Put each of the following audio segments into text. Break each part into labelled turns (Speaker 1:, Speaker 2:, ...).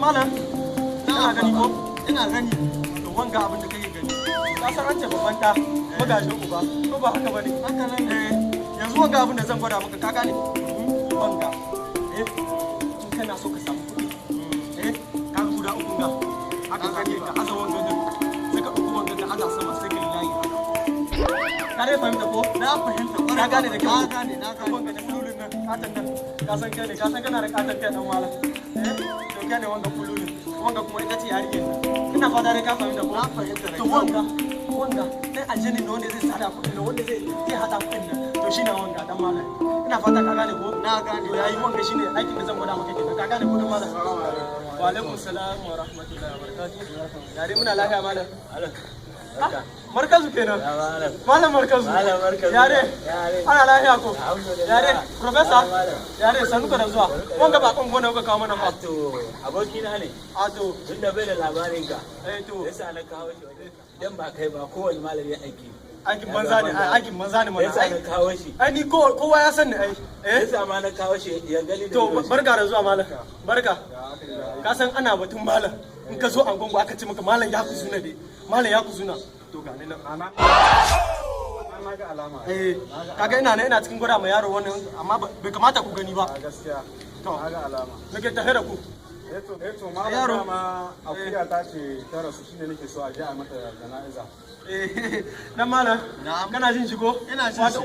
Speaker 1: malam kana gani ko
Speaker 2: ina gani
Speaker 1: to wanga abin da kake gani ka san an ce babban da magajin uba ko ba haka bane
Speaker 2: haka nan
Speaker 1: yanzu wanga abin da zan gwada maka ka gane wanga in kana so ka samu kuɗi ka guda uku ga haka kake ka aza wanga din sai ka uku wanga ka aza sama sai ka yi layi ka dai fahimta ko
Speaker 2: na fahimta
Speaker 1: ka gane da kyau
Speaker 2: na gane
Speaker 1: wanga da kululun nan katan nan ka san kai ne ka san kana da katan kai dan wala to kai ne wanga kululun wanga kuma ita ce yarinyar nan ina fata dai ka fahimta ko
Speaker 2: na fahimta
Speaker 1: to wanga dai aljani ne wanda zai sada kuɗin nan wanda zai hada kuɗin nan to shine wanga dan malam ina fata ka gane ko
Speaker 2: na gane
Speaker 1: to yayi wanga shine aikin da zan gwada maka kenan ka gane ko dan malam wa alaikum salam wa rahmatullahi wa barakatuh yare muna lafiya malam markazu kenan malam markazu yare ana lafiya ko yare professor yare sanu ka da zuwa wanga ba kon gona ka kawo mana fa
Speaker 3: to aboki na ne
Speaker 1: a to
Speaker 3: tunda bai da labarin ka
Speaker 1: to
Speaker 3: yasa na kawo shi dan ba kai ba kowane malami aiki
Speaker 1: aikin banza ne aikin banza ne mana
Speaker 3: yasa na kawo shi
Speaker 1: ai ni kowa ya san ni ai
Speaker 3: yasa ma na kawo shi ya gani da
Speaker 1: to barka da zuwa malam barka ka san ana batun malam in ka zo an gongo aka ce maka malam ya kuzuna dai malam ya kuzuna to ga ni nan ana ga alama kaga ina cikin gwada ma yaro wannan amma bai kamata ku gani ba
Speaker 2: gaskiya
Speaker 1: to
Speaker 2: ga alama
Speaker 1: nake tafe da ku
Speaker 2: to malam ma akuya ta ce ta rasu shine nake so a je a mata jana'iza
Speaker 1: dan malam kana jin shi ko
Speaker 2: ina jin shi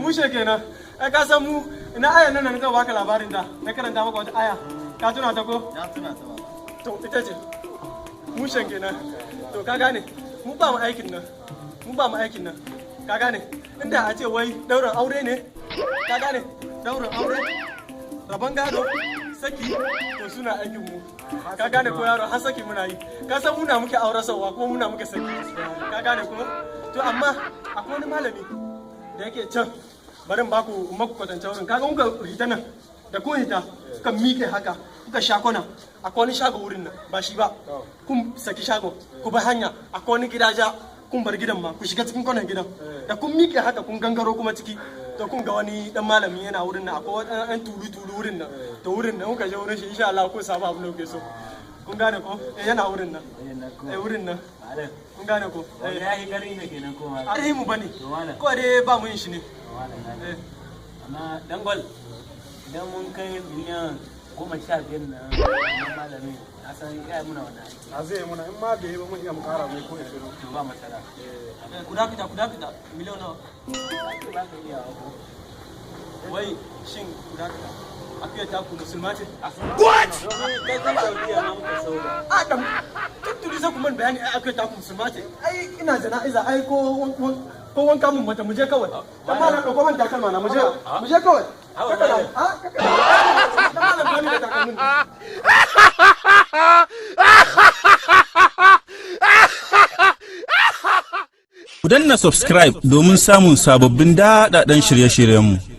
Speaker 1: mushe kenan ai ka san mu ina ayan nan ka baka labarin da na karanta maka wata aya ka tuna ta ko
Speaker 2: na tuna ta ba
Speaker 1: to ita ce mushen kenan to ka gane mu ba mu aikin nan ka gane inda a ce wai daurin aure ne ka gane daurin aure rabon gado saki to suna aikin mu ka gane ko yaro har saki muna yi ka san muna muke aurasarwa ko muna muke saki ka gane ko to amma akwai wani malami da yake can barin baku maku kwatanta wurin kaga muka hita nan da kun hita kuka miƙe haka kuka sha kwana akwai wani shago wurin nan ba shi ba kun saki shago ku bar hanya akwai wani gidaja kun bar gidan ma ku shiga cikin kwanan gidan da kun miƙe haka kun gangaro kuma ciki to kun ga wani dan malami yana wurin nan akwai wani tulu wurin nan to wurin nan kuka je wurin shi insha Allah kun samu abin da kuke so kun gane ko yana wurin nan wurin nan kun gane ko
Speaker 3: ya yi gari ne kenan ko ma
Speaker 1: ai mu bane ko dai ba mu yin shi ne
Speaker 3: amma dangwal idan mun kai miliyan 15 na malami a san ya muna wannan aiki
Speaker 2: a zai muna in ma da yi ba mun iya mu kara mai ko 20
Speaker 3: to ba matsala
Speaker 1: ku dakita miliyan nawa
Speaker 3: ba ka iya
Speaker 1: wai shin dakita akuyar taku musulma ce
Speaker 3: what kai kan saudiya na muka sauda
Speaker 1: adam tutturi sai kuma bayani ai akuyar taku musulma ce ai ina jana'iza ai ko wanka mun mata muje kawai dan malam dauko man takalma na muje kawai kaka da dan malam bani da takalmin
Speaker 4: Ku danna subscribe domin samun sababbin daɗaɗɗen shirye-shiryenmu.